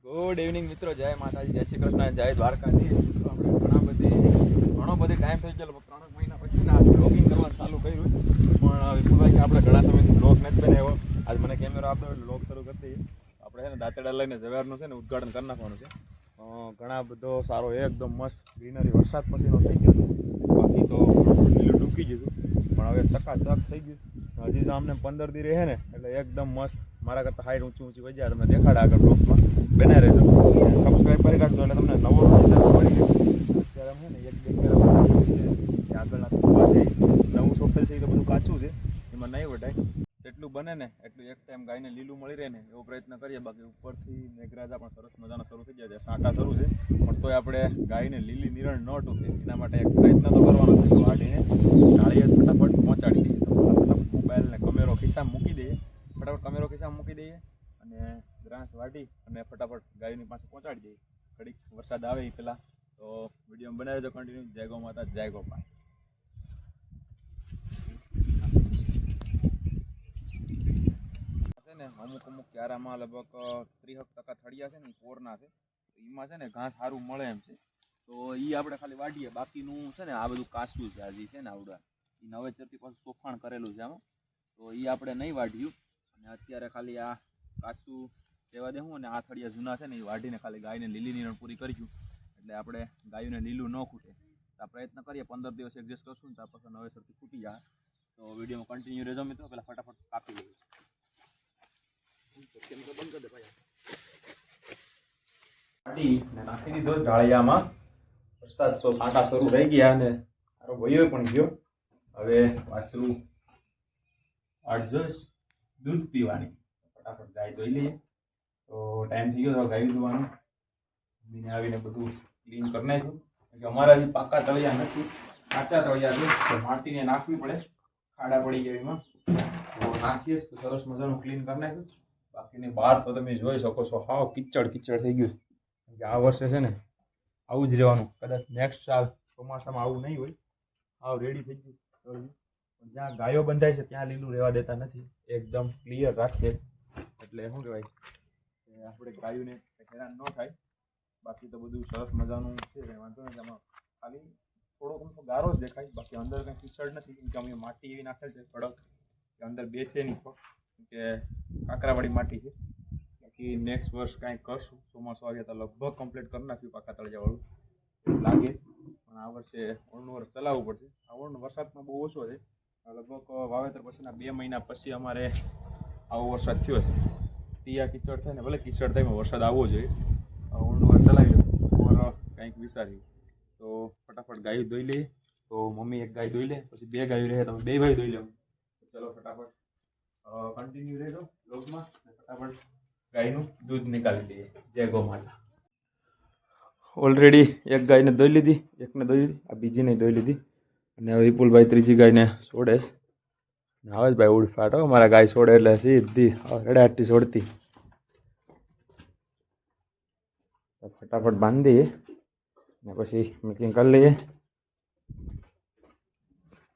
Good evening મિત્રો, જય માતાજી, જય શ્રી કૃષ્ણ, જય દ્વારકાધીશ. મિત્રો આપણે ઘણો બધી ટાઈમ થઈ ગયો, 3 મહિના પછી ને આ બ્લોગિંગ કરવાનું ચાલુ કર્યું. પણ વિપુલભાઈ કે આપણે ઘણા સમયથી બ્લોગ નથી બનાવ્યો. આજ મને કેમેરો આપ્યો એટલે બ્લોગ શરૂ કરી દઈએ. આપણે છે ને દાંતેડા લઈને ઝવેરનું છે ને ઉદઘાટન કરી નાખવાનું છે. ઘણા બધો સારો એકદમ મસ્ત ગ્રીનરી વરસાદ પછીનો થઈ ગયો. બાકી તો લીલું ડૂબી ગયું પણ હવે ચકાચક થઈ ગયું. હજી તો અમને 15 દી રહે ને એટલે એકદમ મસ્ત. મારા કરતાં હાઈટ ઊંચી વજ્યા તમને દેખાડે આગળ બ્લોગમાં બના રહેજો. સબસ્ક્રાઈબ કરી રાખજો એટલે તમને નવો મળી જાય. અત્યારે અમે ને 1-2 છે આગળના પાસે નવું સોફેલ છે એ તો બધું કાચું છે, એમાં નહીં વટાય. જેટલું બને ને એટલું એક ટાઈમ ગાયને લીલું મળી રહે ને એવો પ્રયત્ન કરીએ. બાકી ઉપરથી મેઘરાજા પણ સરસ મજાનો શરૂ થઈ ગયા છે, સાંટા શરૂ છે, પણ તોય આપણે ગાયને લીલી નિરણ ન તૂટે એના માટે એક પ્રયત્ન તો કરવાનો છે. વાડીને ડાળીએ ફટાફટ પહોંચાડી દઈએ. મોબાઈલને કેમેરો ખિસ્સામાં મૂકી દઈએ, ફટાફટ કેમેરો ખિસ્સામાં મૂકી દઈએ અને ગ્રાસ વાટી અને ફટાફટ ગાયની પાસે પહોંચાડી દઈએ. ઘડીક વરસાદ આવે એ પહેલાં. તો વિડીયો બનાવી દો કન્ટિન્યુ. જય ગો માતા, જય ગોપાલ. છે ને અમુક ક્યારામાં લગભગ 30% થળિયા છે ને એ પોરના છે, તો એમાં છે ને ઘાસ સારું મળે એમ છે. તો એ આપણે ખાલી વાટીએ. બાકીનું છે ને આ બધું કાચું છે. હજી છે ને આવડા એ નવેસરથી પાછું તોફાણ કરેલું છે આમાં, તો એ આપણે નહીં વાઢ્યું. અને અત્યારે ખાલી આ કાચું રહેવા દેવું અને આ થળિયા જૂના છે ને એ વાઢીને ખાલી ગાયને લીલી નિરણ પૂરી કરીશું. એટલે આપણે ગાયોને લીલું ન ખૂટે. તો આ પ્રયત્ન કરીએ 15 દિવસ એડજસ્ટ કરશું ને તો પછી નવેસરથી ખૂટી જાય. તો વિડીયોમાં કન્ટિન્યુ રહેજો મિત્રો. પહેલાં ફટાફટ કાપી લઈએ. બંધ કરી દે ભાઈ. વાટીને નાખી દીધો ઢાળિયામાં. વરસાદ તો સાંટા શરૂ થઈ ગયા અને સારો વયો પણ ગયો. હવે પાછું વાટ જોઈશ દૂધ પીવાની. ફટાફટ ગાય ધોઈ લઈએ. તો ટાઈમ થઈ ગયો ગાય ધોવાનો. મમ્મીને આવીને બધું ક્લીન કરી નાખ્યું. કે અમારા હજી પાકા તળિયા નથી, કાચા તળિયા છે, તો માટીને નાખવી પડે. ખાડા પડી ગયા એમાં તો નાખીએ તો સરસ મજાનું ક્લીન કરી નાખ્યું. બાકીની બહાર તો તમે જોઈ શકો છો હાવ કિચડ થઈ ગયું. કે આ વર્ષે છે ને આવું જ રહેવાનું. કદાચ નેક્સ્ટ સાલ ચોમાસામાં આવું નહીં હોય. હાવ રેડી થઈ ગયું. જ્યાં ગાયો બંધાય છે ત્યાં લીલું રહેવા દેતા નથી, એકદમ ક્લિયર રાખીએ. એટલે શું કહેવાય કે આપણે ગાયોને હેરાન ન થાય. બાકી તો બધું સરસ મજાનું છે, વાંધો નથી. આમાં ખાલી થોડોક અમથો ગારો જ દેખાય, બાકી અંદર કંઈ કિચડ નથી. કેમ કે અમે માટી એવી નાખેલ છે કડક કે અંદર બેસે નહીં, કે કાંકરાવાળી માટી છે. બાકી નેક્સ્ટ વર્ષ કાંઈ કરશું. ચોમાસું આવ્યા તો લગભગ કમ્પ્લીટ કરી નાખ્યું પાકા તળિયાવાળું લાગે. પણ આ વર્ષે ઓળનું વર્ષ ચલાવવું પડશે. આ ઓળનો વરસાદમાં બહુ ઓછો છે. લગભગ વાવેતર પછીના 2 મહિના પછી અમારે આવો વરસાદ થયો છે. ટીયા કિચડ થાય ને ભલે કિચડ થાય વરસાદ આવવો જોઈએ. ઓળનું વર્ષ ચલાવી લો કંઈક વિચાર્યું. તો ફટાફટ ગાય ધોઈ લઈએ. તો મમ્મી એક ગાય ધોઈ લે, પછી 2 ગાયો રહે તમે 2 ભાઈ ધોઈ લો. ચલો ફટાફટ કન્ટિન્યુ રહેજો બ્લોગમાં. ફટાફટ ગાયનું દૂધ નીકાળી લઈએ. જય ગો માતા. ઓલરેડી એક ગાયને ધોઈ લીધી, એકને ધોઈ લીધી, આ બીજીને ધોઈ લીધી. અને હવે વિપુલભાઈ ત્રીજી ગાયને છોડેશ. આવે જ ભાઈ ઉડફાટ હો. મારા ગાય છોડે એટલે સીધી રડાટી છોડતી. ફટાફટ બાંધી દઈએ ને પછી મિક્સિંગ કરી લઈએ.